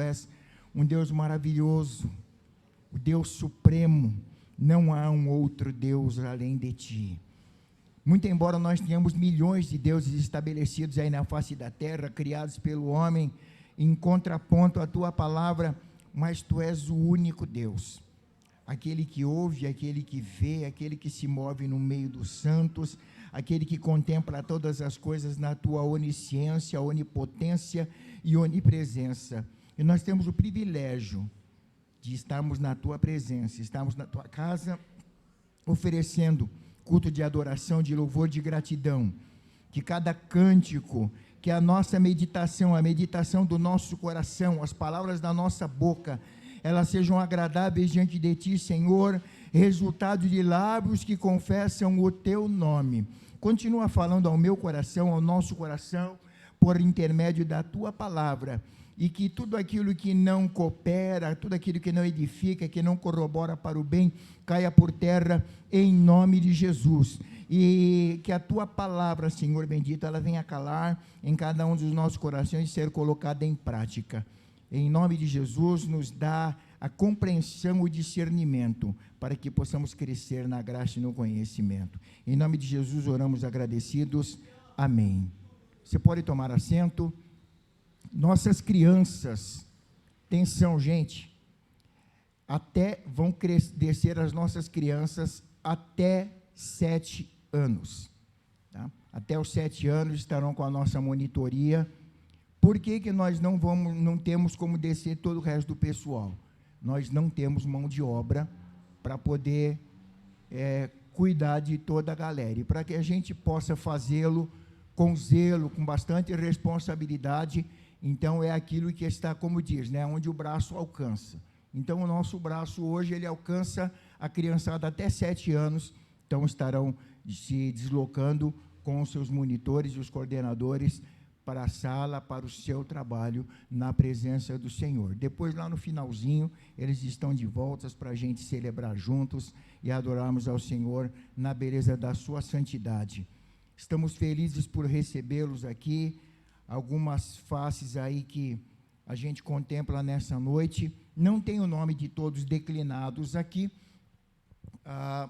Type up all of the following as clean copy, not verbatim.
és um Deus maravilhoso, o Deus supremo, não há um outro Deus além de ti. Muito embora nós tenhamos milhões de deuses estabelecidos aí na face da terra, criados pelo homem, em contraponto à tua palavra, mas tu és o único Deus, aquele que ouve, aquele que vê, aquele que se move no meio dos santos, aquele que contempla todas as coisas na tua onisciência, onipotência e onipresença. E nós temos o privilégio de estarmos na tua presença, estarmos na tua casa, oferecendo culto de adoração, de louvor, de gratidão. Que cada cântico, que a nossa meditação, a meditação do nosso coração, as palavras da nossa boca, elas sejam agradáveis diante de ti, Senhor, resultado de lábios que confessam o teu nome. Continua falando ao meu coração, ao nosso coração, por intermédio da tua palavra, e que tudo aquilo que não coopera, tudo aquilo que não edifica, que não corrobora para o bem, caia por terra em nome de Jesus. E que a tua palavra, Senhor bendito, ela venha calar em cada um dos nossos corações e ser colocada em prática. Em nome de Jesus, nos dá a compreensão e o discernimento, para que possamos crescer na graça e no conhecimento. Em nome de Jesus, oramos agradecidos. Amém. Você pode tomar assento. Nossas crianças, atenção, gente, vão descer as nossas crianças até 7 anos. Tá? Até os 7 anos estarão com a nossa monitoria. Por que nós não temos como descer todo o resto do pessoal? Nós não temos mão de obra para poder cuidar de toda a galera. E para que a gente possa fazê-lo com zelo, com bastante responsabilidade, então é aquilo que está, como diz, né, onde o braço alcança. Então o nosso braço hoje, ele alcança a criançada até 7 anos, então estarão se deslocando com os seus monitores e os coordenadores para a sala, para o seu trabalho na presença do Senhor. Depois, lá no finalzinho, eles estão de volta para a gente celebrar juntos e adorarmos ao Senhor na beleza da sua santidade. Estamos felizes por recebê-los aqui, algumas faces aí que a gente contempla nessa noite. Não tem o nome de todos declinados aqui,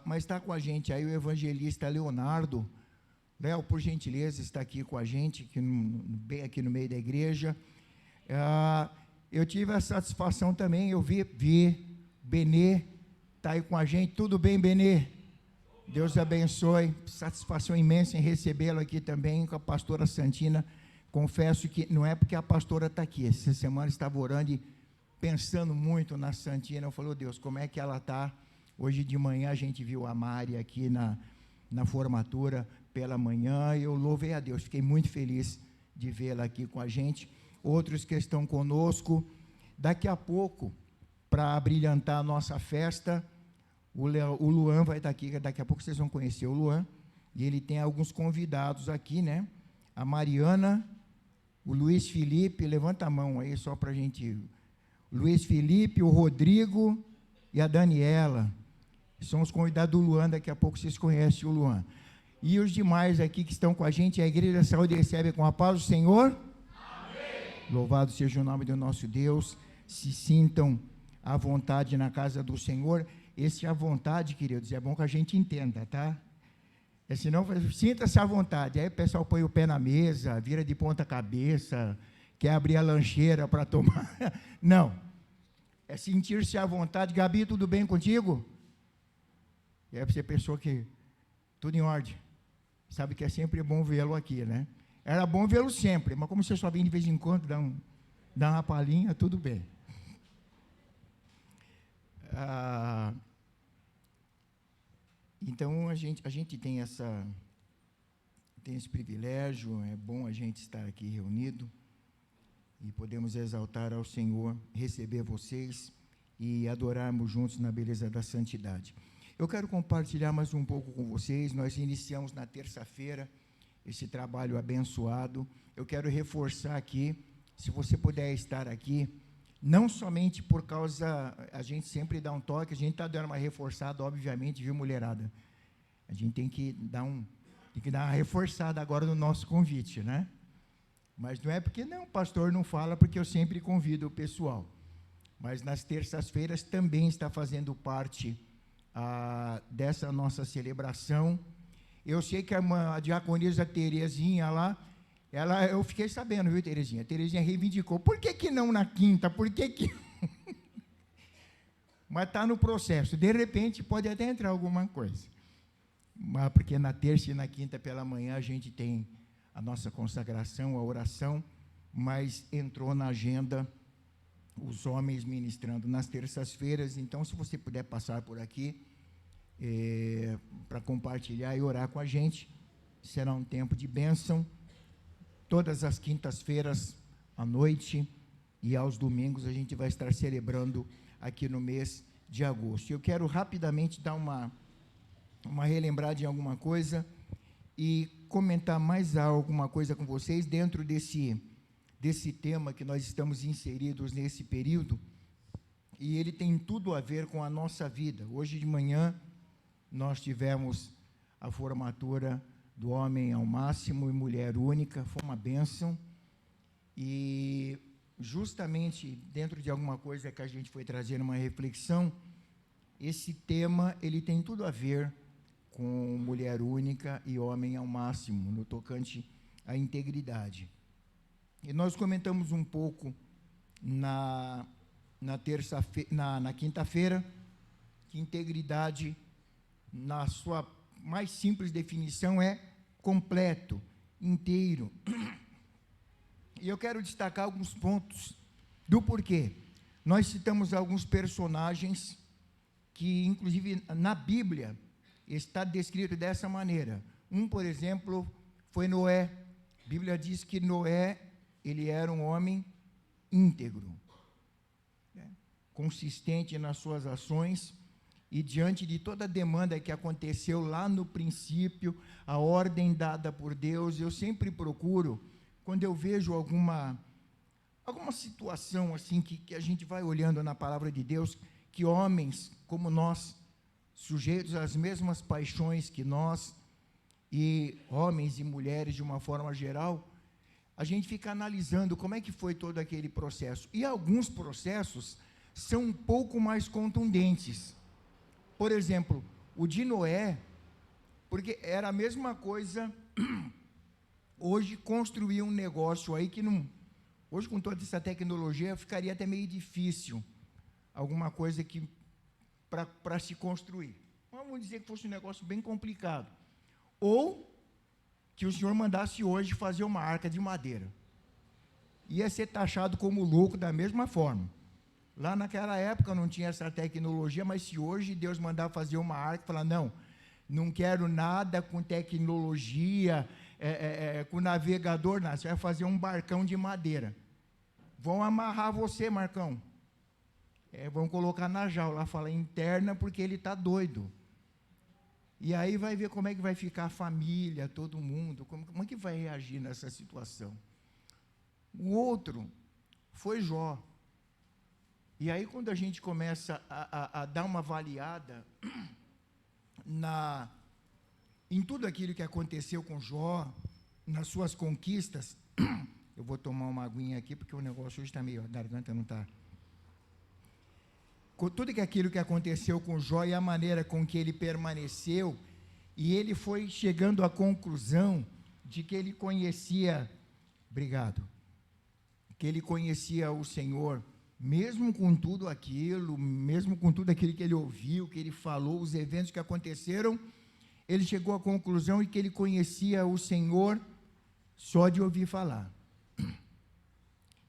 mas está com a gente aí o evangelista Leonardo. Léo, por gentileza, está aqui com a gente, bem aqui no meio da igreja. Eu tive a satisfação também, eu vi Benê, está aí com a gente. Tudo bem, Benê? Deus abençoe, satisfação imensa em recebê-lo aqui também, com a pastora Santina. Confesso que não é porque a pastora está aqui, essa semana estava orando e pensando muito na Santina. Eu falei, oh, Deus, como é que ela está? Hoje de manhã a gente viu a Mari aqui na formatura pela manhã, e eu louvei a Deus, fiquei muito feliz de vê-la aqui com a gente. Outros que estão conosco, daqui a pouco, para abrilhantar a nossa festa, o Luan vai estar aqui, daqui a pouco vocês vão conhecer o Luan, e ele tem alguns convidados aqui, né? A Mariana, o Luiz Felipe, levanta a mão aí só para a gente, o Luiz Felipe, o Rodrigo e a Daniela, são os convidados do Luan, daqui a pouco vocês conhecem o Luan. E os demais aqui que estão com a gente, a Igreja Saúde recebe com a paz do Senhor. Amém. Louvado seja o nome do nosso Deus, se sintam à vontade na casa do Senhor. Esse à vontade, queridos, é bom que a gente entenda, tá? Senão, sinta-se à vontade. Aí o pessoal põe o pé na mesa, vira de ponta cabeça, quer abrir a lancheira para tomar. Não. É sentir-se à vontade. Gabi, tudo bem contigo? E aí você pensou que tudo em ordem. Sabe que é sempre bom vê-lo aqui, né? Era bom vê-lo sempre, mas como você só vem de vez em quando, dá uma palhinha, tudo bem. Então, a gente tem esse privilégio, é bom a gente estar aqui reunido e podemos exaltar ao Senhor, receber vocês e adorarmos juntos na beleza da santidade. Eu quero compartilhar mais um pouco com vocês. Nós iniciamos na terça-feira esse trabalho abençoado. Eu quero reforçar aqui, se você puder estar aqui, não somente por causa, a gente sempre dá um toque, a gente está dando uma reforçada, obviamente, viu, mulherada? A gente tem que dar uma reforçada agora no nosso convite, né? Mas não é porque não, o pastor não fala, porque eu sempre convido o pessoal. Mas nas terças-feiras também está fazendo parte dessa nossa celebração. Eu sei que a diaconisa Terezinha lá, eu fiquei sabendo, viu, Terezinha? A Terezinha reivindicou. Por que não na quinta? Por que... Mas está no processo. De repente, pode até entrar alguma coisa. Mas porque na terça e na quinta pela manhã a gente tem a nossa consagração, a oração, mas entrou na agenda os homens ministrando nas terças-feiras. Então, se você puder passar por aqui para compartilhar e orar com a gente, será um tempo de bênção. Todas as quintas-feiras à noite e aos domingos a gente vai estar celebrando aqui no mês de agosto. Eu quero rapidamente dar uma relembrada em alguma coisa e comentar mais alguma coisa com vocês dentro desse tema que nós estamos inseridos nesse período, e ele tem tudo a ver com a nossa vida. Hoje de manhã nós tivemos a formatura do Homem ao Máximo e Mulher Única, foi uma bênção, e justamente dentro de alguma coisa que a gente foi trazer uma reflexão, esse tema ele tem tudo a ver com Mulher Única e Homem ao Máximo, no tocante à integridade. E nós comentamos um pouco na quinta-feira que integridade, na sua mais simples definição, é completo, inteiro. E eu quero destacar alguns pontos do porquê. Nós citamos alguns personagens que, inclusive, na Bíblia, está descrito dessa maneira. Por exemplo, foi Noé. A Bíblia diz que Noé, ele era um homem íntegro, consistente nas suas ações, e diante de toda a demanda que aconteceu lá no princípio, a ordem dada por Deus, eu sempre procuro, quando eu vejo alguma situação assim que a gente vai olhando na palavra de Deus, que homens como nós, sujeitos às mesmas paixões que nós, e homens e mulheres de uma forma geral, a gente fica analisando como é que foi todo aquele processo. E alguns processos são um pouco mais contundentes. Por exemplo, o de Noé, porque era a mesma coisa, hoje construir um negócio aí que não... Hoje, com toda essa tecnologia, ficaria até meio difícil alguma coisa que para se construir. Vamos dizer que fosse um negócio bem complicado. Ou que o senhor mandasse hoje fazer uma arca de madeira. Ia ser taxado como louco da mesma forma. Lá naquela época não tinha essa tecnologia, mas se hoje Deus mandar fazer uma arca, falar, não quero nada com tecnologia, com navegador, nada. Você vai fazer um barcão de madeira. Vão amarrar você, Marcão. Vão colocar na jaula, fala interna, porque ele está doido. E aí vai ver como é que vai ficar a família, todo mundo, como é que vai reagir nessa situação. O outro foi Jó. E aí, quando a gente começa a dar uma avaliada em tudo aquilo que aconteceu com Jó, nas suas conquistas, eu vou tomar uma aguinha aqui, porque o negócio hoje está meio, a garganta não está... Tudo aquilo que aconteceu com Jó e a maneira com que ele permaneceu, e ele foi chegando à conclusão de que ele conhecia, que ele conhecia o Senhor, mesmo com tudo aquilo que ele ouviu, que ele falou, os eventos que aconteceram, ele chegou à conclusão de que ele conhecia o Senhor só de ouvir falar.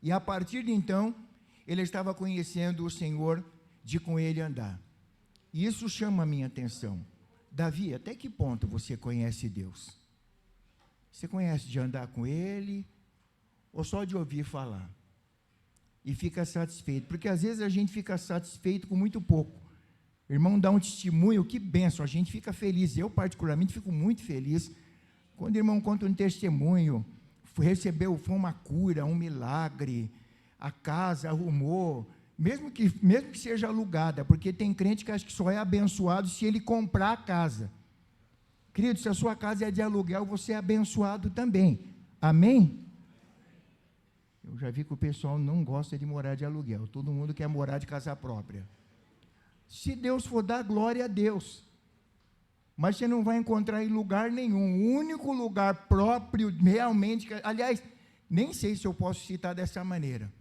E a partir de então, ele estava conhecendo o Senhor de com ele andar. E isso chama a minha atenção. Davi, até que ponto você conhece Deus? Você conhece de andar com ele ou só de ouvir falar? E fica satisfeito, porque às vezes a gente fica satisfeito com muito pouco. O irmão dá um testemunho, que bênção, a gente fica feliz. Eu particularmente fico muito feliz quando o irmão conta um testemunho, foi uma cura, um milagre, a casa arrumou, mesmo que seja alugada, porque tem crente que acha que só é abençoado se ele comprar a casa. Querido, se a sua casa é de aluguel, você é abençoado também. Amém? Eu já vi que o pessoal não gosta de morar de aluguel, todo mundo quer morar de casa própria. Se Deus for dar, glória a Deus. Mas você não vai encontrar em lugar nenhum. O único lugar próprio, realmente, aliás, nem sei se eu posso citar dessa maneira.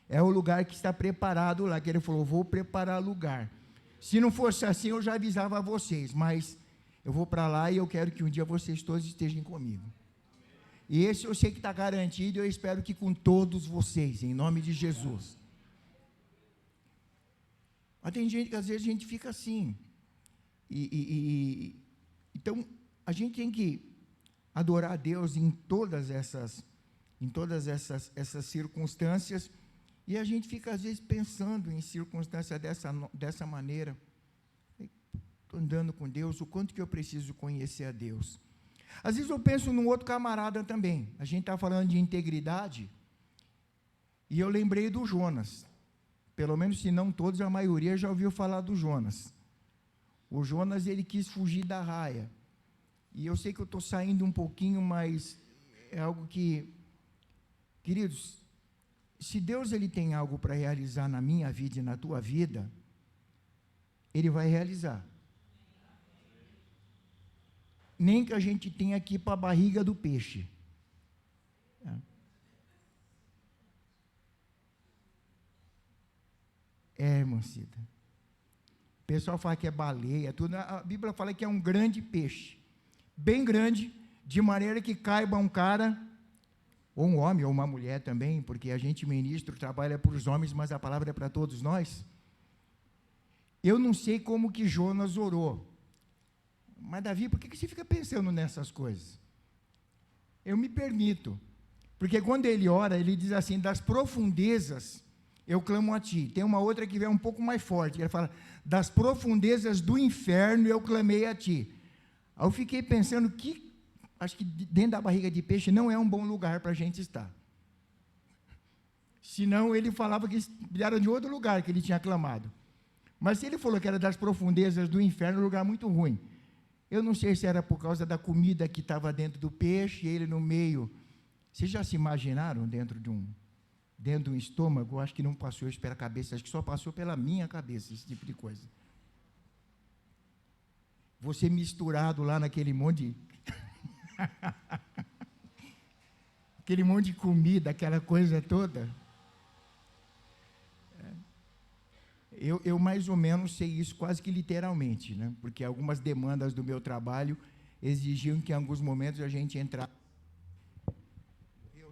É o lugar que está preparado lá, que ele falou, vou preparar lugar. Se não fosse assim, eu já avisava a vocês, mas eu vou para lá e eu quero que um dia vocês todos estejam comigo. E esse eu sei que está garantido, eu espero que com todos vocês, em nome de Jesus. Mas tem gente que às vezes a gente fica assim. Então, a gente tem que adorar a Deus em todas essas circunstâncias, e a gente fica às vezes pensando em circunstâncias dessa maneira. Estou andando com Deus, o quanto que eu preciso conhecer a Deus. Às vezes eu penso num outro camarada também. A gente está falando de integridade, e eu lembrei do Jonas. Pelo menos, se não todos, a maioria já ouviu falar do Jonas. O Jonas, ele quis fugir da raia. E eu sei que eu estou saindo um pouquinho, mas é algo que, queridos, se Deus ele tem algo para realizar na minha vida e na tua vida, Ele vai realizar. Nem que a gente tenha que ir para a barriga do peixe. Irmã Cida. O pessoal fala que é baleia, tudo. A Bíblia fala que é um grande peixe, bem grande, de maneira que caiba um cara, ou um homem, ou uma mulher também, porque a gente, ministro, trabalha para os homens, mas a palavra é para todos nós. Eu não sei como que Jonas orou, mas Davi, por que você fica pensando nessas coisas? Eu me permito, porque quando ele ora, ele diz assim, das profundezas eu clamo a ti. Tem uma outra que vem um pouco mais forte, ele fala, das profundezas do inferno eu clamei a ti. Aí eu fiquei pensando que, acho que dentro da barriga de peixe não é um bom lugar para a gente estar. Senão ele falava que era de outro lugar que ele tinha clamado. Mas se ele falou que era das profundezas do inferno, um lugar muito ruim. Eu não sei se era por causa da comida que estava dentro do peixe, ele no meio. Vocês já se imaginaram dentro de um estômago? Eu acho que não passou isso pela cabeça, acho que só passou pela minha cabeça, esse tipo de coisa. Você misturado lá naquele monte de... aquele monte de comida, aquela coisa toda. Eu mais ou menos sei isso quase que literalmente, né? Porque algumas demandas do meu trabalho exigiam que em alguns momentos a gente entrasse...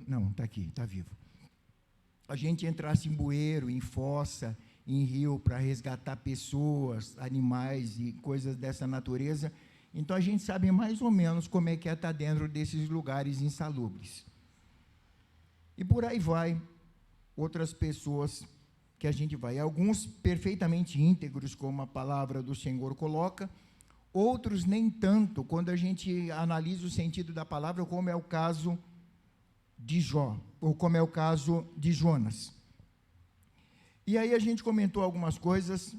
Não, está aqui, está vivo. A gente entrasse em bueiro, em fossa, em rio, para resgatar pessoas, animais e coisas dessa natureza. Então, a gente sabe mais ou menos como é que é estar dentro desses lugares insalubres. E por aí vai, outras pessoas que a gente vai. Alguns perfeitamente íntegros, como a palavra do Senhor coloca, outros nem tanto, quando a gente analisa o sentido da palavra, como é o caso de Jó, ou como é o caso de Jonas. E aí a gente comentou algumas coisas,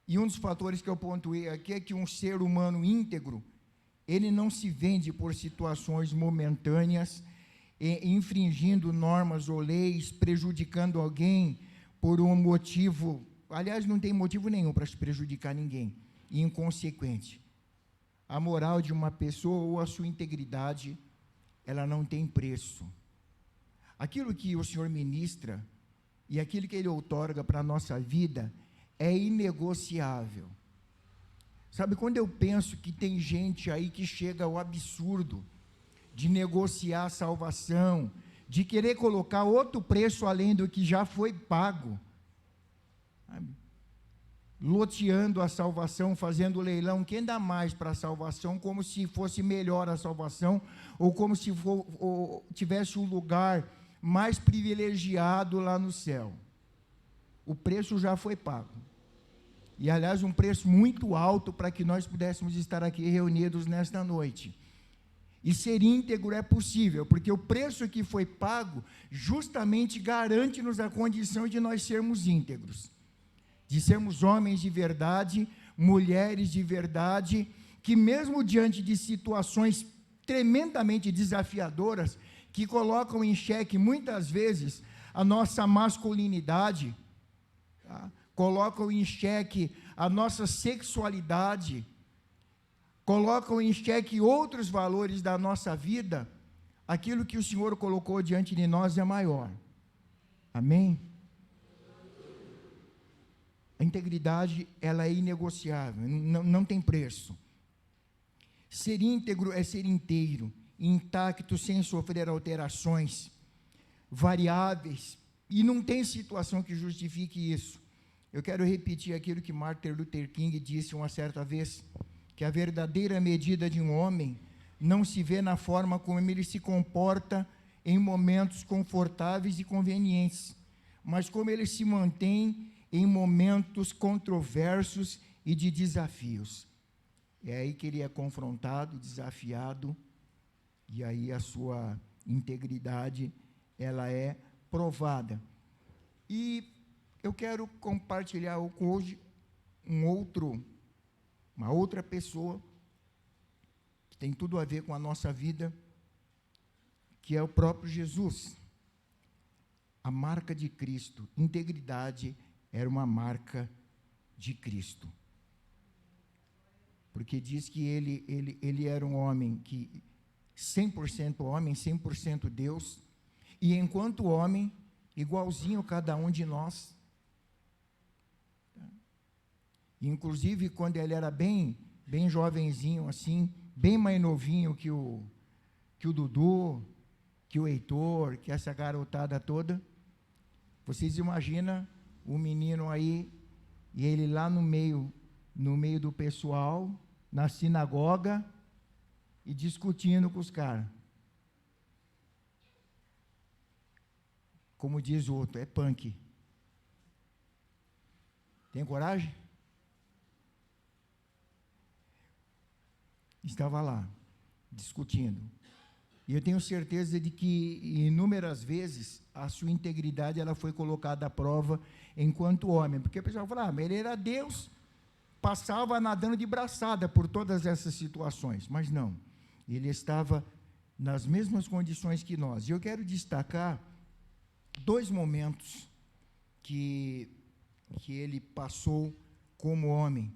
e um dos fatores que eu pontuei aqui é que um ser humano íntegro, ele não se vende por situações momentâneas, infringindo normas ou leis, prejudicando alguém por um motivo, aliás, não tem motivo nenhum para se prejudicar ninguém, e inconsequente. A moral de uma pessoa ou a sua integridade, ela não tem preço. Aquilo que o Senhor ministra e aquilo que Ele outorga para a nossa vida é inegociável. Sabe, quando eu penso que tem gente aí que chega ao absurdo de negociar a salvação, de querer colocar outro preço além do que já foi pago, sabe? Loteando a salvação, fazendo leilão, quem dá mais para a salvação, como se fosse melhor a salvação, ou como se tivesse um lugar mais privilegiado lá no céu. O preço já foi pago. E, aliás, um preço muito alto para que nós pudéssemos estar aqui reunidos nesta noite. E ser íntegro é possível, porque o preço que foi pago justamente garante-nos a condição de nós sermos íntegros, de sermos homens de verdade, mulheres de verdade, que mesmo diante de situações tremendamente desafiadoras, que colocam em xeque, muitas vezes, a nossa masculinidade, tá? Colocam em xeque a nossa sexualidade, colocam em xeque outros valores da nossa vida, aquilo que o Senhor colocou diante de nós é maior. Amém? A integridade, ela é inegociável, não tem preço. Ser íntegro é ser inteiro, intacto, sem sofrer alterações, variáveis, e não tem situação que justifique isso. Eu quero repetir aquilo que Martin Luther King disse uma certa vez, que a verdadeira medida de um homem não se vê na forma como ele se comporta em momentos confortáveis e convenientes, mas como ele se mantém em momentos controversos e de desafios. É aí que ele é confrontado, desafiado, e aí a sua integridade, ela é provada. E eu quero compartilhar hoje uma outra pessoa, que tem tudo a ver com a nossa vida, que é o próprio Jesus. A marca de Cristo, integridade era uma marca de Cristo. Porque diz que ele era um homem que 100% homem, 100% Deus, e enquanto homem, igualzinho a cada um de nós. Inclusive, quando ele era bem jovenzinho, assim, bem mais novinho que o Dudu, que o Heitor, que essa garotada toda, vocês imaginam o menino aí, e ele lá no meio do pessoal, na sinagoga, e discutindo com os caras. Como diz o outro, é punk. Tem coragem? Estava lá, discutindo. E eu tenho certeza de que, inúmeras vezes, a sua integridade ela foi colocada à prova enquanto homem. Porque o pessoal fala, mas ele era Deus, passava nadando de braçada por todas essas situações. Mas não, ele estava nas mesmas condições que nós. E eu quero destacar 2 momentos que ele passou como homem.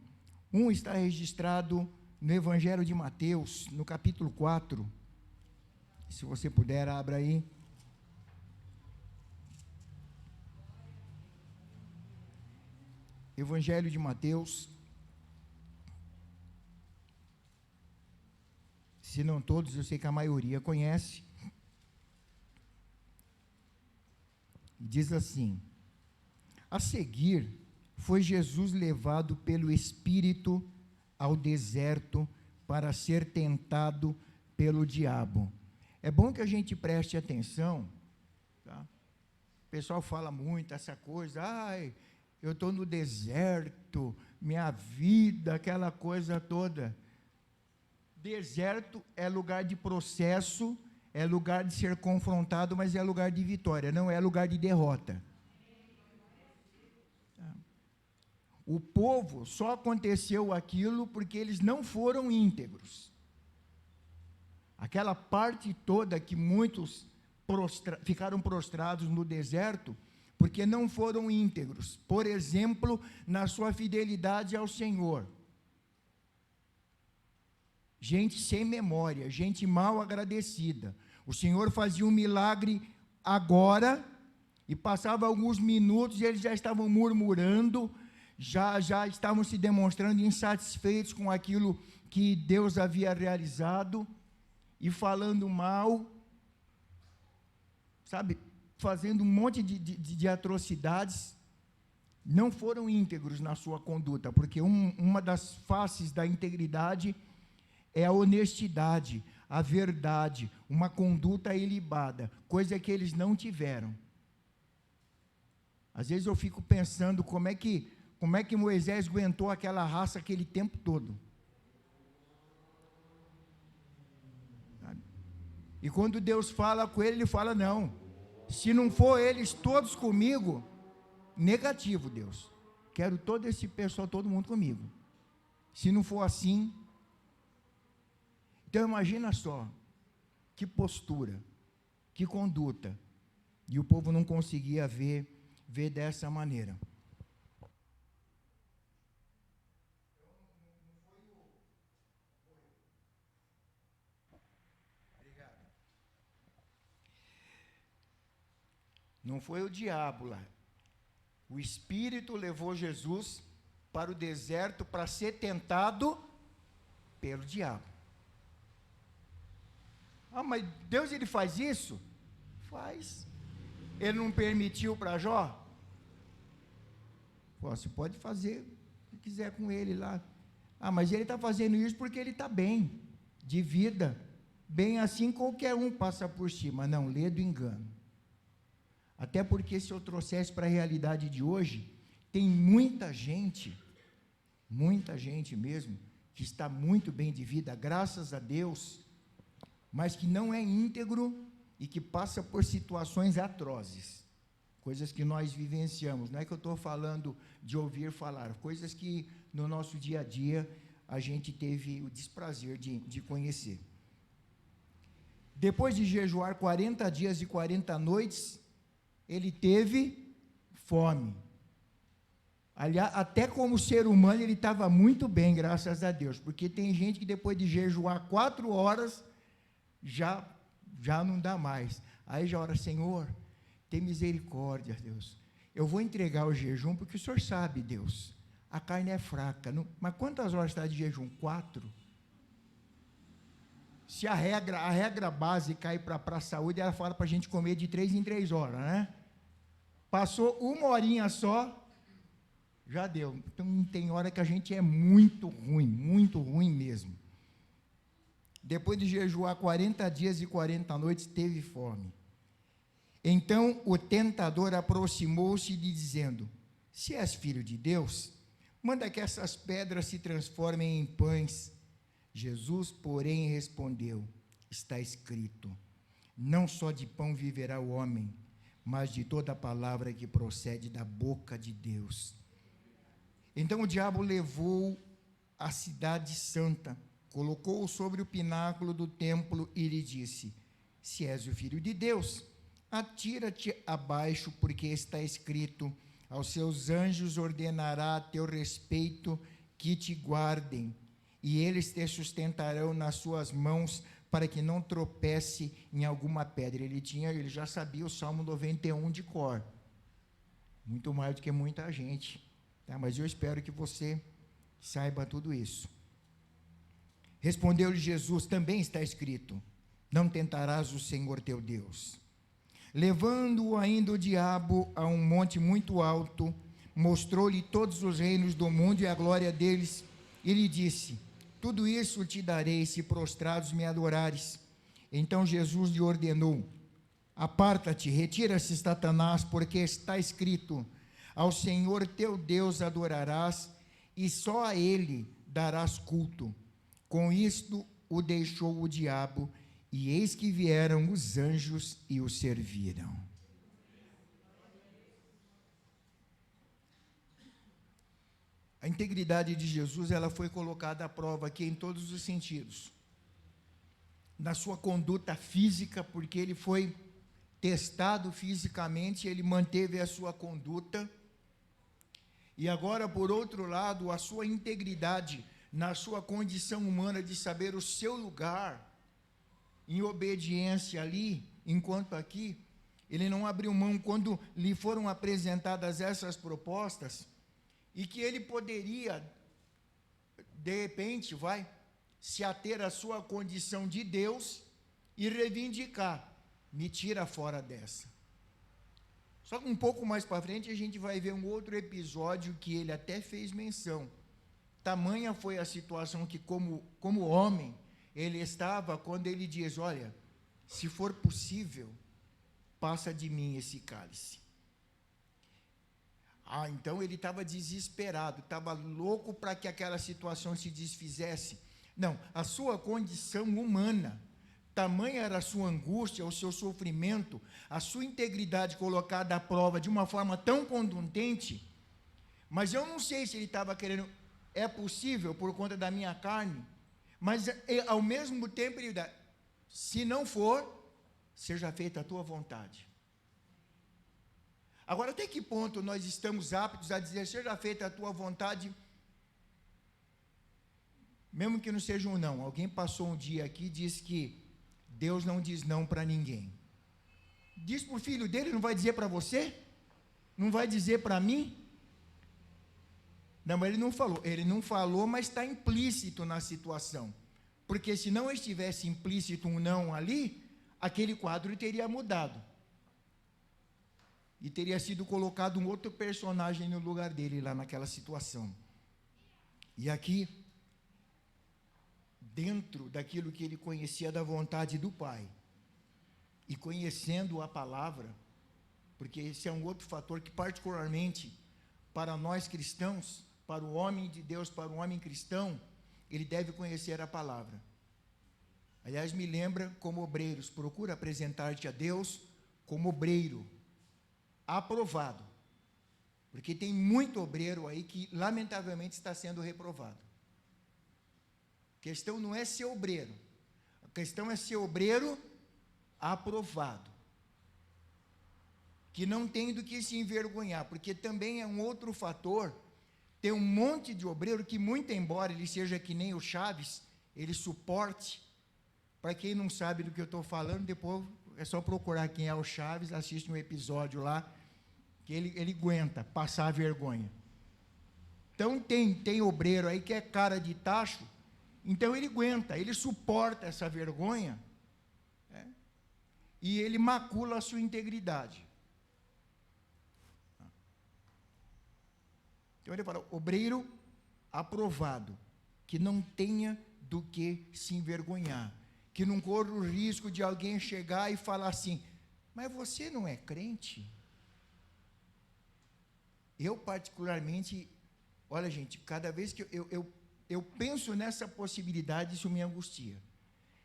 Um está registrado no Evangelho de Mateus, no capítulo 4. Se você puder, abra aí. Evangelho de Mateus. Se não todos, eu sei que a maioria conhece. Diz assim: a seguir, foi Jesus levado pelo Espírito ao deserto para ser tentado pelo diabo. É bom que a gente preste atenção, tá? O pessoal fala muito essa coisa, eu estou no deserto, minha vida, aquela coisa toda. Deserto é lugar de processo, é lugar de ser confrontado, mas é lugar de vitória, não é lugar de derrota. O povo só aconteceu aquilo porque eles não foram íntegros. Aquela parte toda que muitos ficaram prostrados no deserto, porque não foram íntegros. Por exemplo, na sua fidelidade ao Senhor. Gente sem memória, gente mal agradecida. O Senhor fazia um milagre agora, e passava alguns minutos e eles já estavam murmurando, já estavam se demonstrando insatisfeitos com aquilo que Deus havia realizado, e falando mal, sabe, fazendo um monte de atrocidades. Não foram íntegros na sua conduta, porque uma das faces da integridade é a honestidade, a verdade, uma conduta ilibada, coisa que eles não tiveram. Às vezes eu fico pensando como é que Moisés aguentou aquela raça aquele tempo todo. E quando Deus fala com ele fala, não, se não for eles todos comigo, negativo, Deus, quero todo esse pessoal, todo mundo comigo. Se não for assim, então imagina só, que postura. Que conduta. E o povo não conseguia ver dessa maneira. Não foi o diabo lá. O Espírito levou Jesus para o deserto para ser tentado pelo diabo. Ah, mas Deus, ele faz isso? Faz. Ele não permitiu para Jó? Pô, você pode fazer o que quiser com ele lá. Ah, mas ele está fazendo isso porque ele está bem, de vida. Bem assim qualquer um passa por cima. Não, lê do engano. Até porque se eu trouxesse para a realidade de hoje, tem muita gente mesmo, que está muito bem de vida, graças a Deus, mas que não é íntegro e que passa por situações atrozes, coisas que nós vivenciamos. Não é que eu estou falando de ouvir falar, coisas que no nosso dia a dia a gente teve o desprazer de conhecer. Depois de jejuar 40 dias e 40 noites, ele teve fome. Aliás, até como ser humano ele estava muito bem, graças a Deus, porque tem gente que depois de jejuar 4 horas, já não dá mais. Aí já ora, Senhor, tem misericórdia, Deus. Eu vou entregar o jejum, porque o Senhor sabe, Deus, a carne é fraca. Não, mas quantas horas está de jejum? 4? Se a regra base cai para a saúde, ela fala para a gente comer de 3 em 3 horas, né? Passou 1 horinha só, já deu. Então, tem hora que a gente é muito ruim mesmo. Depois de jejuar 40 dias e 40 noites, teve fome. Então, o tentador aproximou-se lhe dizendo, se és filho de Deus, manda que essas pedras se transformem em pães. Jesus, porém, respondeu, está escrito, não só de pão viverá o homem, mas de toda a palavra que procede da boca de Deus. Então o diabo levou a cidade santa, colocou-o sobre o pináculo do templo e lhe disse, se és o filho de Deus, atira-te abaixo, porque está escrito, aos seus anjos ordenará a teu respeito que te guardem, e eles te sustentarão nas suas mãos, para que não tropece em alguma pedra. Ele já sabia o Salmo 91 de cor, muito mais do que muita gente, tá? Mas eu espero que você saiba tudo isso. Respondeu-lhe Jesus, também está escrito, não tentarás o Senhor teu Deus. Levando-o ainda o diabo a um monte muito alto, mostrou-lhe todos os reinos do mundo e a glória deles, e lhe disse, tudo isso te darei, se prostrados me adorares. Então Jesus lhe ordenou, aparta-te, retira-se, Satanás, porque está escrito, ao Senhor teu Deus adorarás, e só a ele darás culto. Com isto o deixou o diabo, e eis que vieram os anjos e o serviram. A integridade de Jesus, ela foi colocada à prova aqui em todos os sentidos. Na sua conduta física, porque ele foi testado fisicamente, ele manteve a sua conduta. E agora, por outro lado, a sua integridade, na sua condição humana de saber o seu lugar, em obediência ali, enquanto aqui, ele não abriu mão quando lhe foram apresentadas essas propostas, e que ele poderia, de repente, se ater à sua condição de Deus e reivindicar, me tira fora dessa. Só que um pouco mais para frente a gente vai ver um outro episódio que ele até fez menção. Tamanha foi a situação que como homem ele estava quando ele diz, olha, se for possível, passa de mim esse cálice. Então ele estava desesperado, estava louco para que aquela situação se desfizesse. Não, a sua condição humana, tamanha era a sua angústia, o seu sofrimento, a sua integridade colocada à prova de uma forma tão contundente, mas eu não sei se ele estava querendo, é possível por conta da minha carne, mas ao mesmo tempo ele dá, se não for, seja feita a tua vontade. Agora, até que ponto nós estamos aptos a dizer, seja feita a tua vontade, mesmo que não seja um não? Alguém passou um dia aqui e disse que Deus não diz não para ninguém. Diz para o filho dele, não vai dizer para você? Não vai dizer para mim? Não, mas ele não falou. Ele não falou, mas está implícito na situação. Porque se não estivesse implícito um não ali, aquele quadro teria mudado. E teria sido colocado um outro personagem no lugar dele, lá naquela situação. E aqui, dentro daquilo que ele conhecia da vontade do Pai, e conhecendo a palavra, porque esse é um outro fator que particularmente, para nós cristãos, para o homem de Deus, para o homem cristão, ele deve conhecer a palavra. Aliás, me lembra, como obreiros, procura apresentar-te a Deus como obreiro, aprovado, porque tem muito obreiro aí que lamentavelmente está sendo reprovado. A questão não é ser obreiro, a questão é ser obreiro aprovado, que não tem do que se envergonhar, porque também é um outro fator. Tem um monte de obreiro que, muito embora ele seja que nem o Chaves, ele suporte. Para quem não sabe do que eu estou falando, depois é só procurar quem é o Chaves, assiste um episódio lá, que ele aguenta passar a vergonha. Então tem obreiro aí que é cara de tacho, então ele aguenta, ele suporta essa vergonha, né? E ele macula a sua integridade. Então ele fala, obreiro aprovado, que não tenha do que se envergonhar, que não corra o risco de alguém chegar e falar assim, mas você não é crente? Eu particularmente, olha gente, cada vez que eu penso nessa possibilidade, isso me angustia.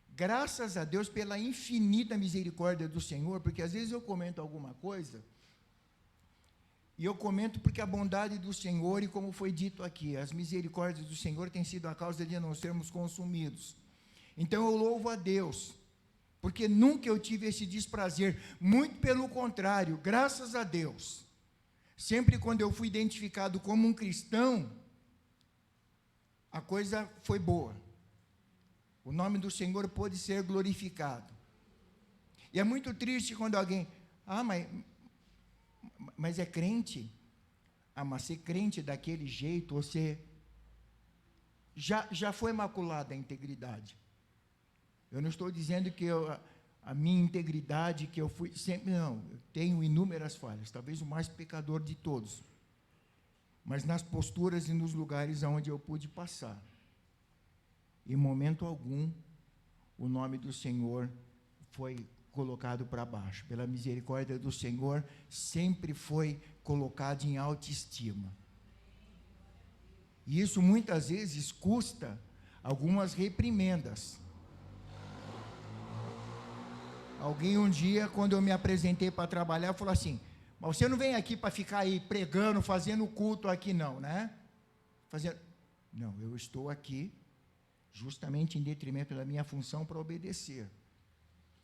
Graças a Deus pela infinita misericórdia do Senhor, porque às vezes eu comento alguma coisa, e eu comento porque a bondade do Senhor, e como foi dito aqui, as misericórdias do Senhor têm sido a causa de não sermos consumidos. Então eu louvo a Deus, porque nunca eu tive esse desprazer, muito pelo contrário, graças a Deus. Sempre quando eu fui identificado como um cristão, a coisa foi boa. O nome do Senhor pôde ser glorificado. E é muito triste quando alguém, mas é crente? Mas ser crente daquele jeito, você já foi maculada a integridade. Eu não estou dizendo que a minha integridade, que eu fui sempre, não, eu tenho inúmeras falhas, talvez o mais pecador de todos, mas nas posturas e nos lugares onde eu pude passar, em momento algum, o nome do Senhor foi colocado para baixo. Pela misericórdia do Senhor, sempre foi colocado em autoestima. E isso muitas vezes custa algumas reprimendas. Alguém um dia, quando eu me apresentei para trabalhar, falou assim, mas você não vem aqui para ficar aí pregando, fazendo culto aqui não, né? Não, eu estou aqui justamente em detrimento da minha função para obedecer.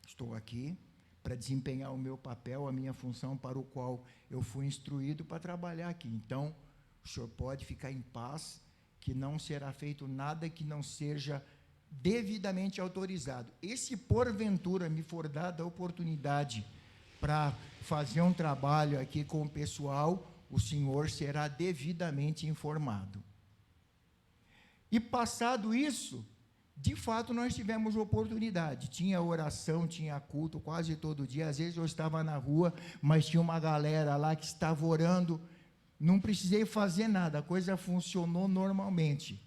Estou aqui para desempenhar o meu papel, a minha função para o qual eu fui instruído para trabalhar aqui. Então, o senhor pode ficar em paz, que não será feito nada que não seja devidamente autorizado. E se porventura me for dada a oportunidade para fazer um trabalho aqui com o pessoal, o senhor será devidamente informado. E passado isso, de fato nós tivemos oportunidade, tinha oração, tinha culto quase todo dia, às vezes eu estava na rua, mas tinha uma galera lá que estava orando, não precisei fazer nada, a coisa funcionou normalmente.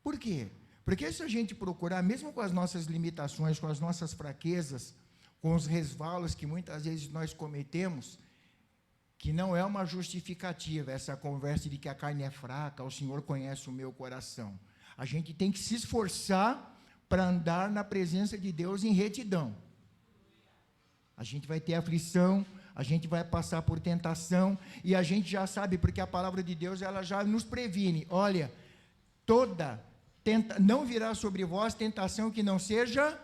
Por quê? Porque se a gente procurar, mesmo com as nossas limitações, com as nossas fraquezas, com os resvalos que muitas vezes nós cometemos, que não é uma justificativa, essa conversa de que a carne é fraca, o Senhor conhece o meu coração. A gente tem que se esforçar para andar na presença de Deus em retidão. A gente vai ter aflição, a gente vai passar por tentação, e a gente já sabe, porque a palavra de Deus, ela já nos previne, olha, não virá sobre vós tentação que não seja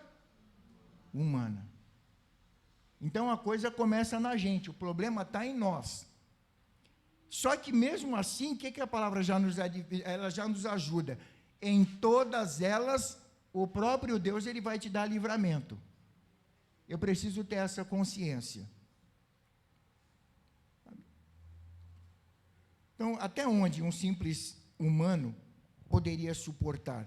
humana. Então a coisa começa na gente, o problema está em nós. Só que mesmo assim, o que a palavra ela já nos ajuda? Em todas elas, o próprio Deus ele vai te dar livramento. Eu preciso ter essa consciência. Então, até onde um simples humano poderia suportar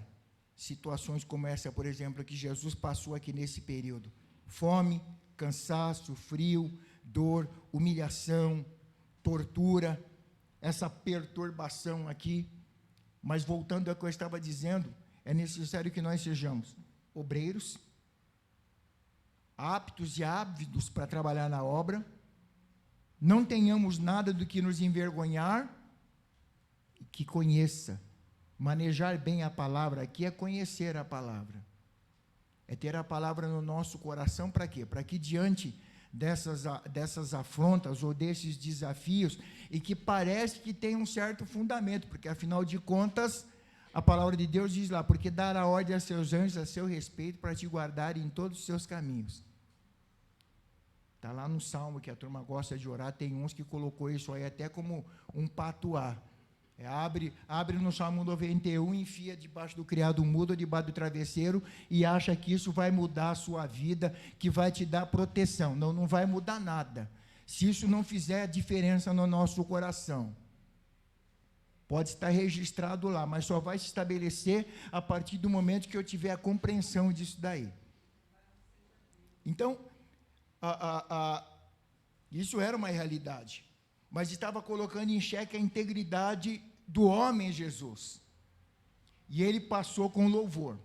situações como essa, por exemplo, que Jesus passou aqui nesse período? Fome, cansaço, frio, dor, humilhação, tortura, essa perturbação aqui. Mas voltando ao que eu estava dizendo, é necessário que nós sejamos obreiros, aptos e ávidos para trabalhar na obra, não tenhamos nada do que nos envergonhar, e que conheça. Manejar bem a palavra aqui é conhecer a palavra, é ter a palavra no nosso coração. Para quê? Para que diante dessas afrontas ou desses desafios, e que parece que tem um certo fundamento, porque afinal de contas, a palavra de Deus diz lá, porque dará ordem a seus anjos a seu respeito para te guardar em todos os seus caminhos. Está lá no Salmo, que a turma gosta de orar, tem uns que colocou isso aí até como um patuá. Abre no Salmo 91, enfia debaixo do criado mudo, ou debaixo do travesseiro, e acha que isso vai mudar a sua vida, que vai te dar proteção. Não, não vai mudar nada, se isso não fizer diferença no nosso coração. Pode estar registrado lá, mas só vai se estabelecer a partir do momento que eu tiver a compreensão disso daí. Então, isso era uma realidade, mas estava colocando em xeque a integridade do homem Jesus. E ele passou com louvor.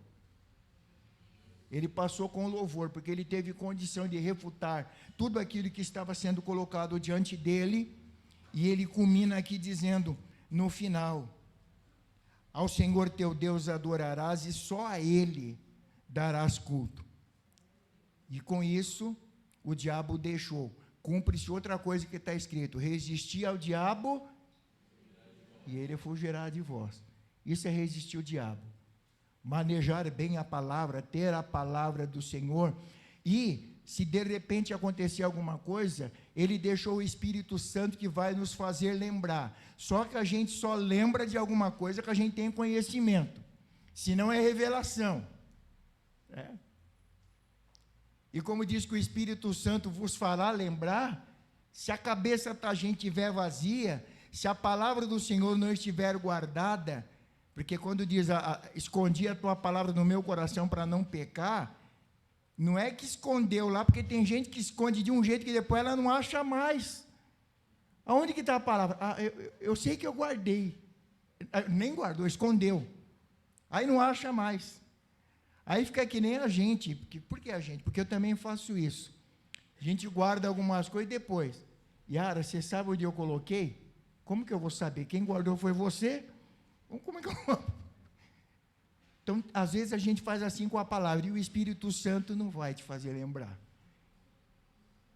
Ele passou com louvor, porque ele teve condição de refutar tudo aquilo que estava sendo colocado diante dele, e ele culmina aqui dizendo, no final, ao Senhor teu Deus adorarás, e só a Ele darás culto. E com isso, o diabo deixou. Cumpre-se outra coisa que está escrito, resistir ao diabo, e ele fugirá de vós. Isso é resistir ao diabo. Manejar bem a palavra, ter a palavra do Senhor, e se de repente acontecer alguma coisa, ele deixou o Espírito Santo que vai nos fazer lembrar. Só que a gente só lembra de alguma coisa que a gente tem conhecimento, senão é revelação. E como diz que o Espírito Santo vos fará lembrar, se a cabeça da gente estiver vazia, se a palavra do Senhor não estiver guardada, porque quando diz, escondi a tua palavra no meu coração para não pecar, não é que escondeu lá, porque tem gente que esconde de um jeito que depois ela não acha mais. Aonde que está a palavra? Eu sei que eu guardei. Nem guardou, escondeu. Aí não acha mais. Aí fica que nem a gente. Por que a gente? Porque eu também faço isso. A gente guarda algumas coisas e depois. Yara, você sabe onde eu coloquei? Como que eu vou saber? Quem guardou foi você? Como é que eu... Então, às vezes a gente faz assim com a palavra, e o Espírito Santo não vai te fazer lembrar.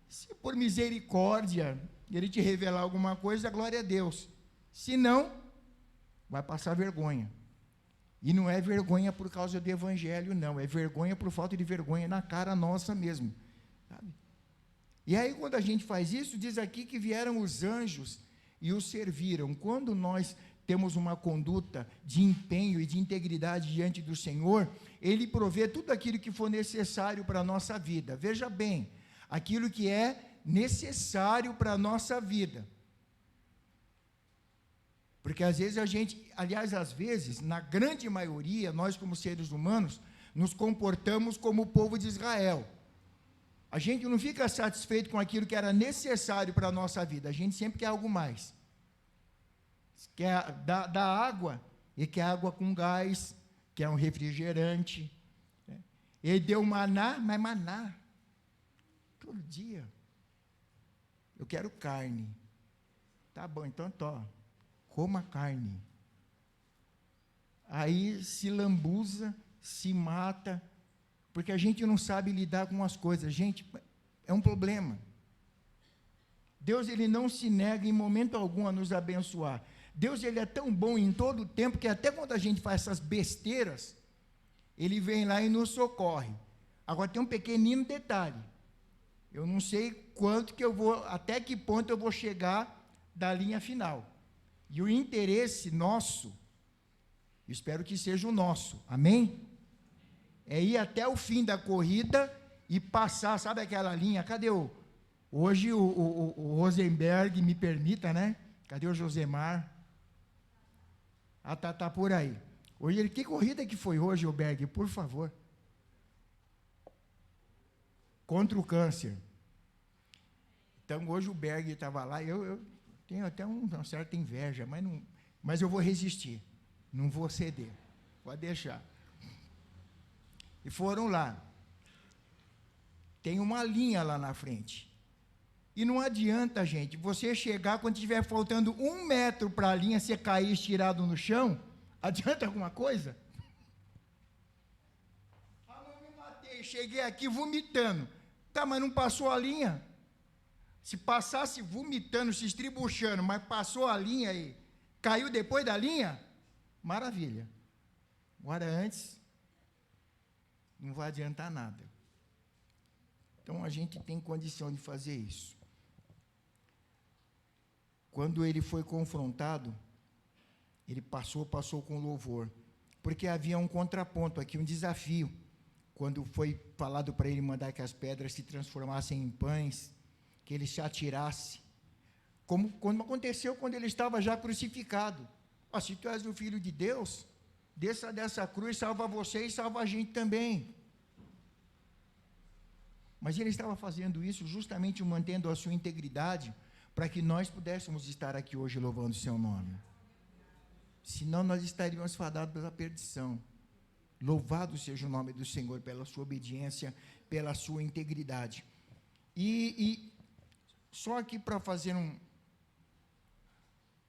Se por misericórdia ele te revelar alguma coisa, glória a Deus. Se não, vai passar vergonha. E não é vergonha por causa do Evangelho, não. É vergonha por falta de vergonha na cara nossa mesmo. Sabe? E aí, quando a gente faz isso, diz aqui que vieram os anjos e os serviram. Quando nós temos uma conduta de empenho e de integridade diante do Senhor, Ele provê tudo aquilo que for necessário para a nossa vida. Veja bem, aquilo que é necessário para a nossa vida. Porque às vezes às vezes, na grande maioria, nós como seres humanos, nos comportamos como o povo de Israel. A gente não fica satisfeito com aquilo que era necessário para a nossa vida, a gente sempre quer algo mais. Quer da água, e quer água com gás, quer um refrigerante. Ele deu maná, mas maná, todo dia. Eu quero carne. Tá bom, então coma carne. Aí se lambuza, se mata, porque a gente não sabe lidar com as coisas. Gente, é um problema. Deus, Ele não se nega em momento algum a nos abençoar. Deus, Ele é tão bom em todo o tempo, que até quando a gente faz essas besteiras, Ele vem lá e nos socorre. Agora tem um pequenino detalhe. Eu não sei até que ponto eu vou chegar da linha final. E o interesse nosso, espero que seja o nosso, amém? É ir até o fim da corrida e passar, sabe aquela linha? Cadê hoje o Rosenberg, me permita, né? Cadê o Josemar? Ah, tá por aí. Hoje, que corrida que foi hoje, o Berg, por favor? Contra o câncer. Então, hoje o Berg estava lá, eu tenho até uma certa inveja, mas eu vou resistir, não vou ceder, pode deixar. E foram lá. Tem uma linha lá na frente. E não adianta, gente, você chegar, quando estiver faltando 1 metro para a linha, você cair estirado no chão, adianta alguma coisa? Ah, não me matei, cheguei aqui vomitando. Tá, mas não passou a linha? Se passasse vomitando, se estribuchando, mas passou a linha e caiu depois da linha, maravilha. Agora antes, não vai adiantar nada. Então a gente tem condição de fazer isso. Quando ele foi confrontado, ele passou com louvor, porque havia um contraponto aqui, um desafio. Quando foi falado para ele mandar que as pedras se transformassem em pães, que ele se atirasse, como aconteceu quando ele estava já crucificado. Se tu és o Filho de Deus, desça dessa cruz, salva você e salva a gente também. Mas ele estava fazendo isso justamente mantendo a sua integridade, para que nós pudéssemos estar aqui hoje louvando o seu nome. Senão nós estaríamos fadados pela perdição. Louvado seja o nome do Senhor pela sua obediência, pela sua integridade. E só aqui para fazer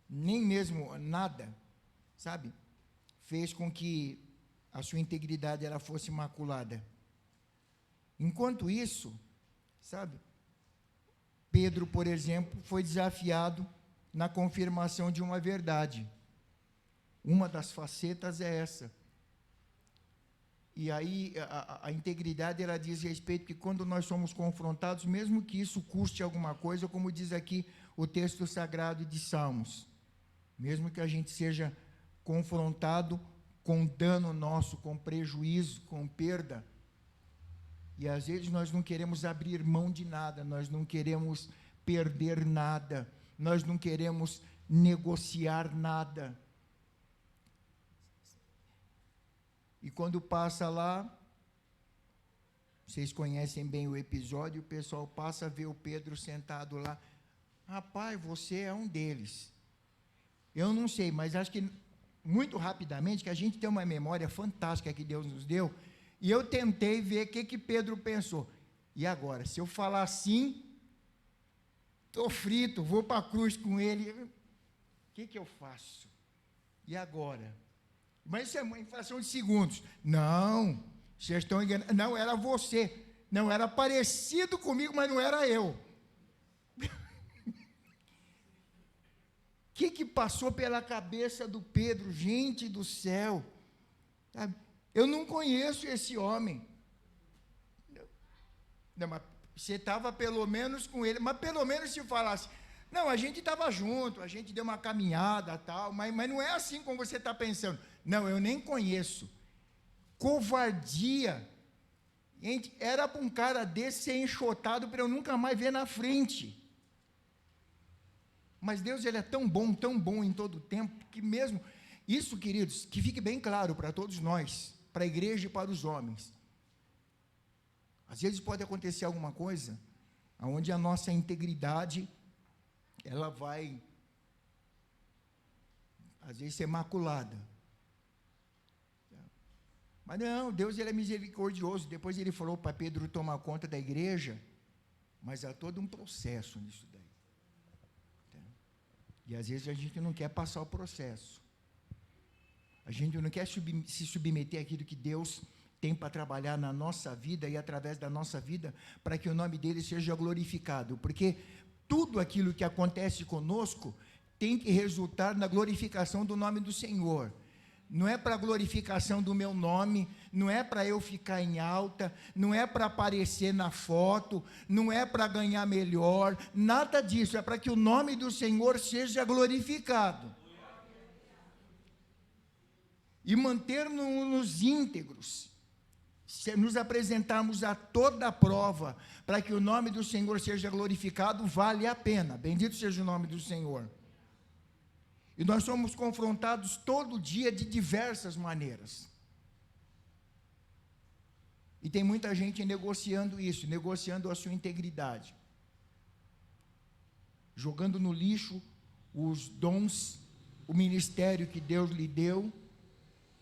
nem mesmo nada, sabe? Fez com que a sua integridade ela fosse maculada. Enquanto isso, sabe? Pedro, por exemplo, foi desafiado na confirmação de uma verdade. Uma das facetas é essa. E aí, a integridade, ela diz respeito que quando nós somos confrontados, mesmo que isso custe alguma coisa, como diz aqui o texto sagrado de Salmos, mesmo que a gente seja confrontado com dano nosso, com prejuízo, com perda, e às vezes nós não queremos abrir mão de nada, nós não queremos perder nada, nós não queremos negociar nada. E quando passa lá, vocês conhecem bem o episódio, o pessoal passa a ver o Pedro sentado lá. Rapaz, você é um deles. Eu não sei, mas acho que muito rapidamente, que a gente tem uma memória fantástica que Deus nos deu, e eu tentei ver o que Pedro pensou. E agora, se eu falar assim, estou frito, vou para a cruz com ele, o que eu faço? E agora? Mas isso é uma inflação de segundos. Não, vocês estão enganando. Não, era você. Não, era parecido comigo, mas não era eu. O que passou pela cabeça do Pedro? Gente do céu. Sabe? Eu não conheço esse homem. Não, mas você estava pelo menos com ele, mas pelo menos se falasse, não, a gente estava junto, a gente deu uma caminhada, tal, mas não é assim como você está pensando. Não, eu nem conheço. Covardia. Gente, era para um cara desse ser enxotado para eu nunca mais ver na frente. Mas Deus, ele é tão bom em todo o tempo, que mesmo, isso, queridos, que fique bem claro para todos nós, para a igreja e para os homens. Às vezes pode acontecer alguma coisa, onde a nossa integridade, ela vai, às vezes, ser maculada. Mas não, Deus, ele é misericordioso. Depois ele falou para Pedro tomar conta da igreja, mas há todo um processo nisso daí. E às vezes a gente não quer passar o processo. A gente não quer se submeter àquilo que Deus tem para trabalhar na nossa vida e através da nossa vida, para que o nome dele seja glorificado. Porque tudo aquilo que acontece conosco tem que resultar na glorificação do nome do Senhor. Não é para a glorificação do meu nome, não é para eu ficar em alta, não é para aparecer na foto, não é para ganhar melhor, nada disso, é para que o nome do Senhor seja glorificado. E manter-nos íntegros, nos apresentarmos a toda a prova, para que o nome do Senhor seja glorificado, vale a pena. Bendito seja o nome do Senhor. E nós somos confrontados todo dia de diversas maneiras. E tem muita gente negociando isso, negociando a sua integridade, jogando no lixo os dons, o ministério que Deus lhe deu,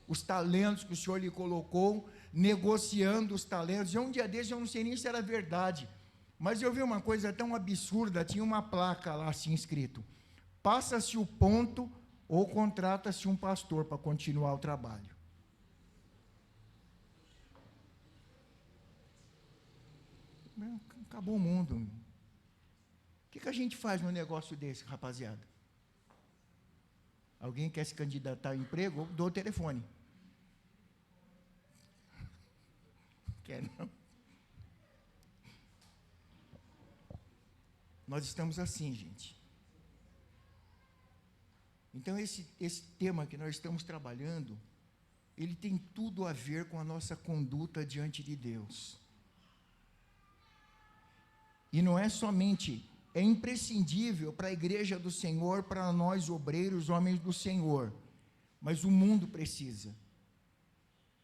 os talentos que o Senhor lhe colocou, negociando os talentos. E um dia desses, eu não sei nem se era verdade, mas eu vi uma coisa tão absurda, tinha uma placa lá assim escrito: passa-se o ponto ou contrata-se um pastor para continuar o trabalho. Acabou o mundo. O que a gente faz num negócio desse, rapaziada? Alguém quer se candidatar ao emprego? Eu dou o telefone. Quer não? Nós estamos assim, gente. Então, esse tema que nós estamos trabalhando, ele tem tudo a ver com a nossa conduta diante de Deus. E não é somente, é imprescindível para a igreja do Senhor, para nós obreiros, homens do Senhor, mas o mundo precisa.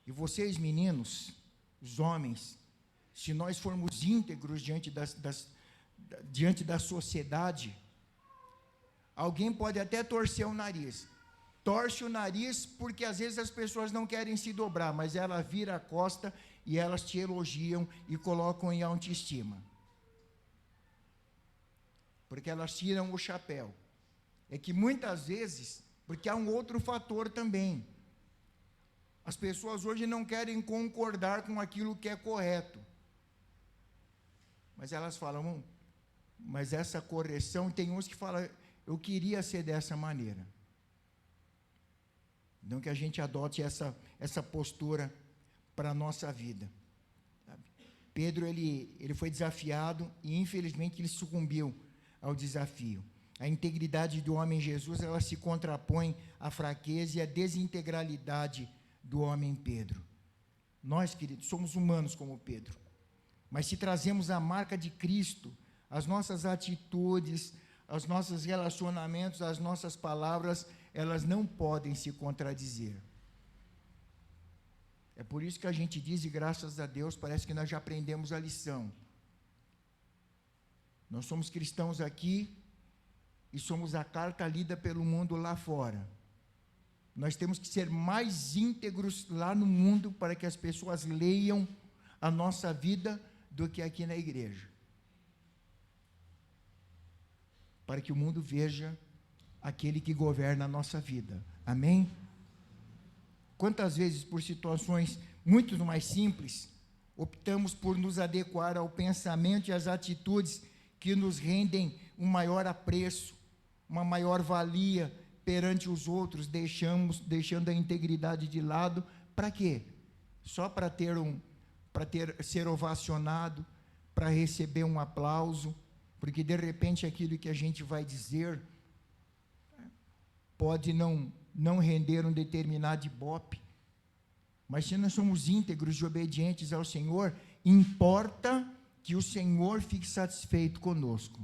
E vocês, meninos, os homens, se nós formos íntegros diante da sociedade, alguém pode até torcer o nariz. Torce o nariz porque às vezes as pessoas não querem se dobrar, mas ela vira a costa e elas te elogiam e colocam em autoestima. Porque elas tiram o chapéu. É que muitas vezes, porque há um outro fator também. As pessoas hoje não querem concordar com aquilo que é correto. Mas elas falam, mas essa correção, tem uns que falam, eu queria ser dessa maneira. Então, que a gente adote essa postura para a nossa vida. Sabe? Pedro, ele foi desafiado e, infelizmente, ele sucumbiu ao desafio. A integridade do homem Jesus, ela se contrapõe à fraqueza e à desintegralidade do homem Pedro. Nós, queridos, somos humanos como Pedro, mas se trazemos a marca de Cristo, as nossas atitudes, os nossos relacionamentos, as nossas palavras, elas não podem se contradizer. É por isso que a gente diz, e graças a Deus, parece que nós já aprendemos a lição. Nós somos cristãos aqui e somos a carta lida pelo mundo lá fora. Nós temos que ser mais íntegros lá no mundo para que as pessoas leiam a nossa vida do que aqui na igreja. Para que o mundo veja aquele que governa a nossa vida. Amém? Quantas vezes, por situações muito mais simples, optamos por nos adequar ao pensamento e às atitudes que nos rendem um maior apreço, uma maior valia perante os outros, deixando a integridade de lado. Para quê? Só para ser ovacionado, para receber um aplauso, porque de repente aquilo que a gente vai dizer pode não render um determinado ibope, mas se nós somos íntegros e obedientes ao Senhor, importa que o Senhor fique satisfeito conosco,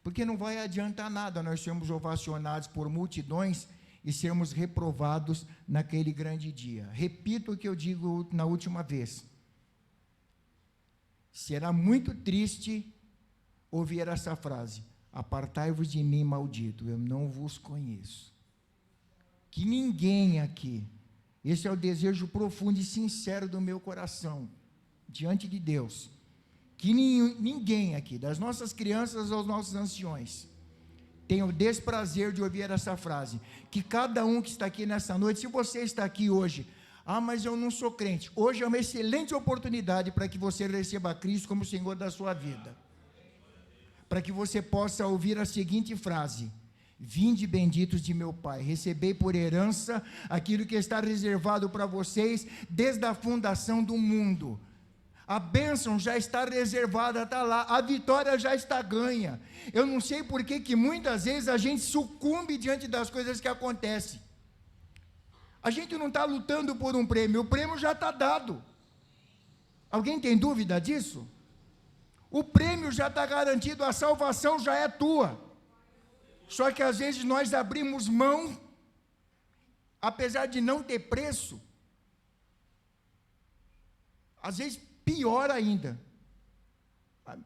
porque não vai adiantar nada nós sermos ovacionados por multidões e sermos reprovados naquele grande dia. Repito o que eu digo na última vez, será muito triste ouvir essa frase: apartai-vos de mim, maldito, eu não vos conheço. Que ninguém aqui, esse é o desejo profundo e sincero do meu coração, diante de Deus, que ninguém aqui, das nossas crianças aos nossos anciões, tenha o desprazer de ouvir essa frase, que cada um que está aqui nessa noite, se você está aqui hoje, mas eu não sou crente, hoje é uma excelente oportunidade para que você receba Cristo como Senhor da sua vida, para que você possa ouvir a seguinte frase: Vinde benditos de meu Pai, recebei por herança aquilo que está reservado para vocês desde a fundação do mundo. A bênção já está reservada, está lá, a vitória já está ganha. Eu não sei por que muitas vezes a gente sucumbe diante das coisas que acontecem. A gente não está lutando por um prêmio, o prêmio já está dado. Alguém tem dúvida disso? O prêmio já está garantido, a salvação já é tua. Só que às vezes nós abrimos mão, apesar de não ter preço, às vezes pior ainda. A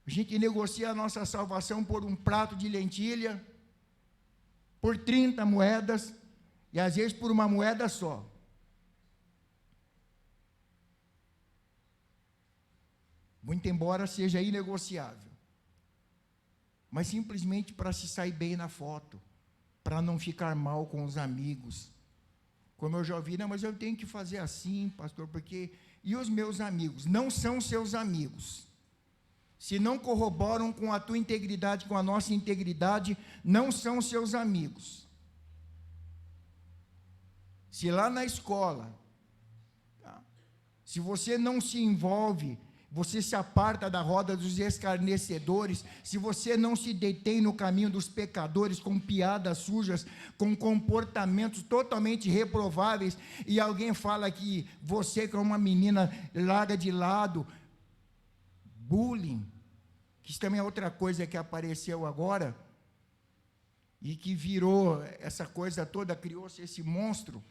gente negocia a nossa salvação por um prato de lentilha, por 30 moedas, e às vezes por uma moeda só. Muito embora seja inegociável. Mas simplesmente para se sair bem na foto, para não ficar mal com os amigos. Como eu já ouvi, não, mas eu tenho que fazer assim, pastor, porque... E os meus amigos? Não são seus amigos. Se não corroboram com a tua integridade, com a nossa integridade, não são seus amigos. Se lá na escola, se você não se envolve, você se aparta da roda dos escarnecedores, se você não se detém no caminho dos pecadores, com piadas sujas, com comportamentos totalmente reprováveis, e alguém fala que você, que é uma menina, larga de lado, bullying, que isso também é outra coisa que apareceu agora, e que virou essa coisa toda, criou-se esse monstro.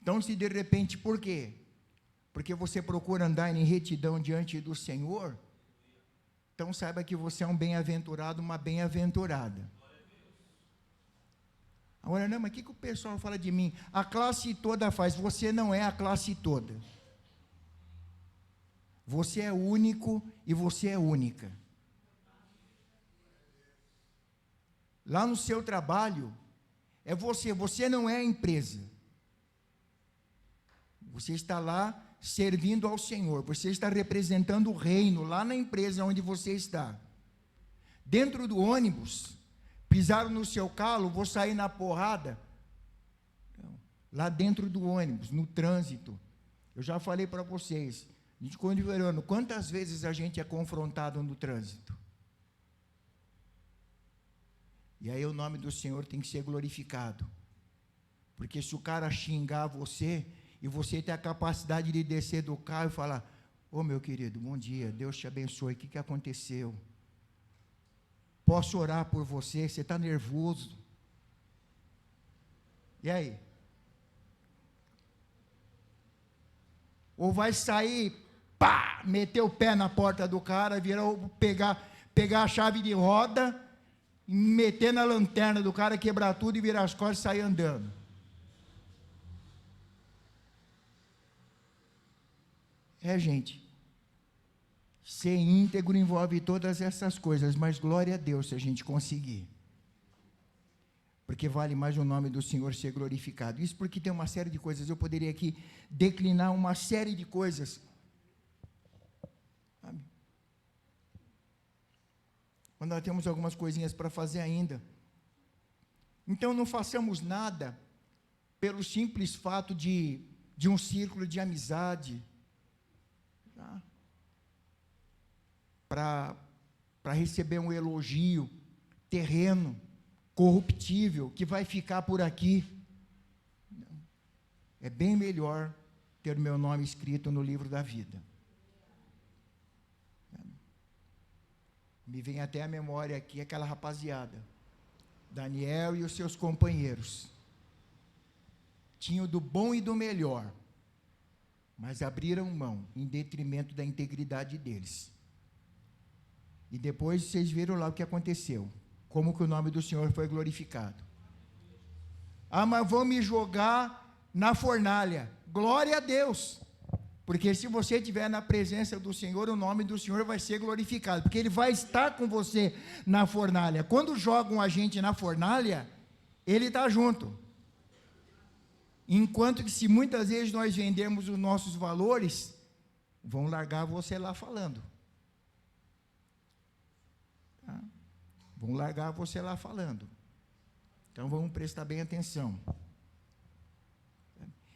Então, se de repente, por quê? Porque você procura andar em retidão diante do Senhor, então saiba que você é um bem-aventurado, uma bem-aventurada. Agora, não, mas o que o pessoal fala de mim? A classe toda faz, você não é a classe toda. Você é único e você é única. Lá no seu trabalho, é você não é a empresa. Você está lá servindo ao Senhor, você está representando o reino lá na empresa onde você está. Dentro do ônibus, pisaram no seu calo, vou sair na porrada. Não, lá dentro do ônibus, no trânsito, eu já falei para vocês, a gente considerando quantas vezes a gente é confrontado no trânsito. E aí o nome do Senhor tem que ser glorificado, porque se o cara xingar você, e você tem a capacidade de descer do carro e falar, ô meu querido, bom dia, Deus te abençoe, o que aconteceu? Posso orar por você? Você está nervoso? E aí? Ou vai sair, pá, meter o pé na porta do cara, pegar a chave de roda, meter na lanterna do cara, quebrar tudo e virar as costas e sair andando? Gente, ser íntegro envolve todas essas coisas, mas glória a Deus se a gente conseguir. Porque vale mais o nome do Senhor ser glorificado. Isso porque tem uma série de coisas, eu poderia aqui declinar uma série de coisas. Sabe? Mas nós temos algumas coisinhas para fazer ainda. Então não façamos nada pelo simples fato de um círculo de amizade, para receber um elogio terreno, corruptível, que vai ficar por aqui. É bem melhor ter o meu nome escrito no livro da vida. Me vem até a memória aqui aquela rapaziada, Daniel e os seus companheiros, tinham do bom e do melhor, mas abriram mão em detrimento da integridade deles. E depois vocês viram lá o que aconteceu, como que o nome do Senhor foi glorificado. Ah, mas vão me jogar na fornalha. Glória a Deus, porque se você estiver na presença do Senhor, o nome do Senhor vai ser glorificado, porque Ele vai estar com você na fornalha. Quando jogam a gente na fornalha, Ele está junto. Enquanto que se muitas vezes nós vendemos os nossos valores, vão largar você lá falando. Vão largar você lá falando. Então vamos prestar bem atenção.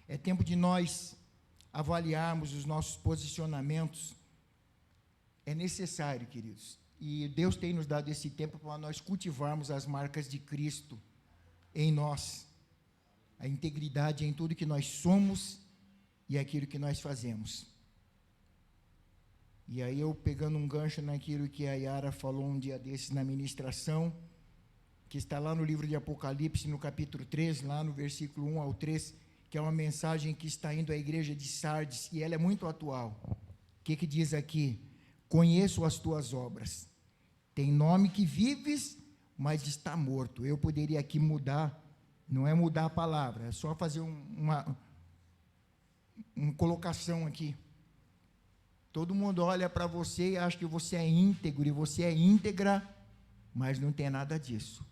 É tempo de nós avaliarmos os nossos posicionamentos. É necessário, queridos. E Deus tem nos dado esse tempo para nós cultivarmos as marcas de Cristo em nós. A integridade em tudo que nós somos e aquilo que nós fazemos. E aí eu pegando um gancho naquilo que a Yara falou um dia desses na ministração, que está lá no livro de Apocalipse, no capítulo 3, lá no versículo 1 ao 3, que é uma mensagem que está indo à igreja de Sardes, e ela é muito atual. O que diz aqui? Conheço as tuas obras. Tem nome que vives, mas está morto. Eu poderia aqui mudar, não é mudar a palavra, é só fazer uma colocação aqui. Todo mundo olha para você e acha que você é íntegro, e você é íntegra, mas não tem nada disso.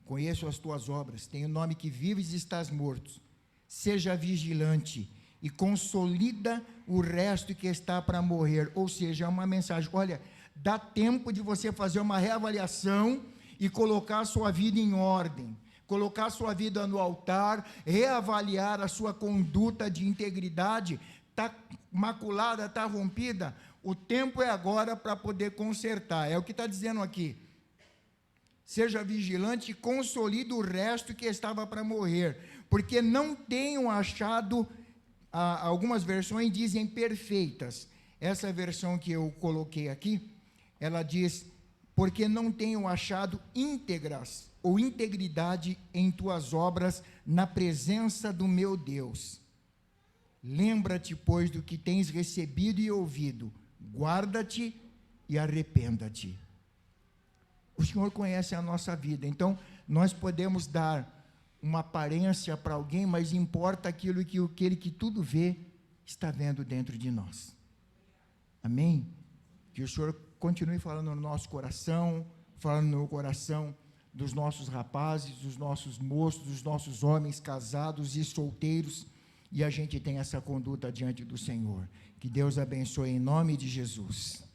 Conheço as tuas obras, tenho nome que vives e estás morto. Seja vigilante e consolida o resto que está para morrer. Ou seja, é uma mensagem, olha, dá tempo de você fazer uma reavaliação e colocar a sua vida em ordem, colocar a sua vida no altar, reavaliar a sua conduta de integridade. Está maculada, está rompida, o tempo é agora para poder consertar. É o que está dizendo aqui. Seja vigilante e consolida o resto que estava para morrer, porque não tenham achado, algumas versões dizem perfeitas. Essa versão que eu coloquei aqui, ela diz, porque não tenham achado íntegras ou integridade em tuas obras na presença do meu Deus. Lembra-te, pois, do que tens recebido e ouvido, guarda-te e arrependa-te. O Senhor conhece a nossa vida, então nós podemos dar uma aparência para alguém, mas importa aquilo que aquele que tudo vê está vendo dentro de nós. Amém? Que o Senhor continue falando no nosso coração, falando no coração dos nossos rapazes, dos nossos moços, dos nossos homens casados e solteiros, e a gente tem essa conduta diante do Senhor. Que Deus abençoe em nome de Jesus.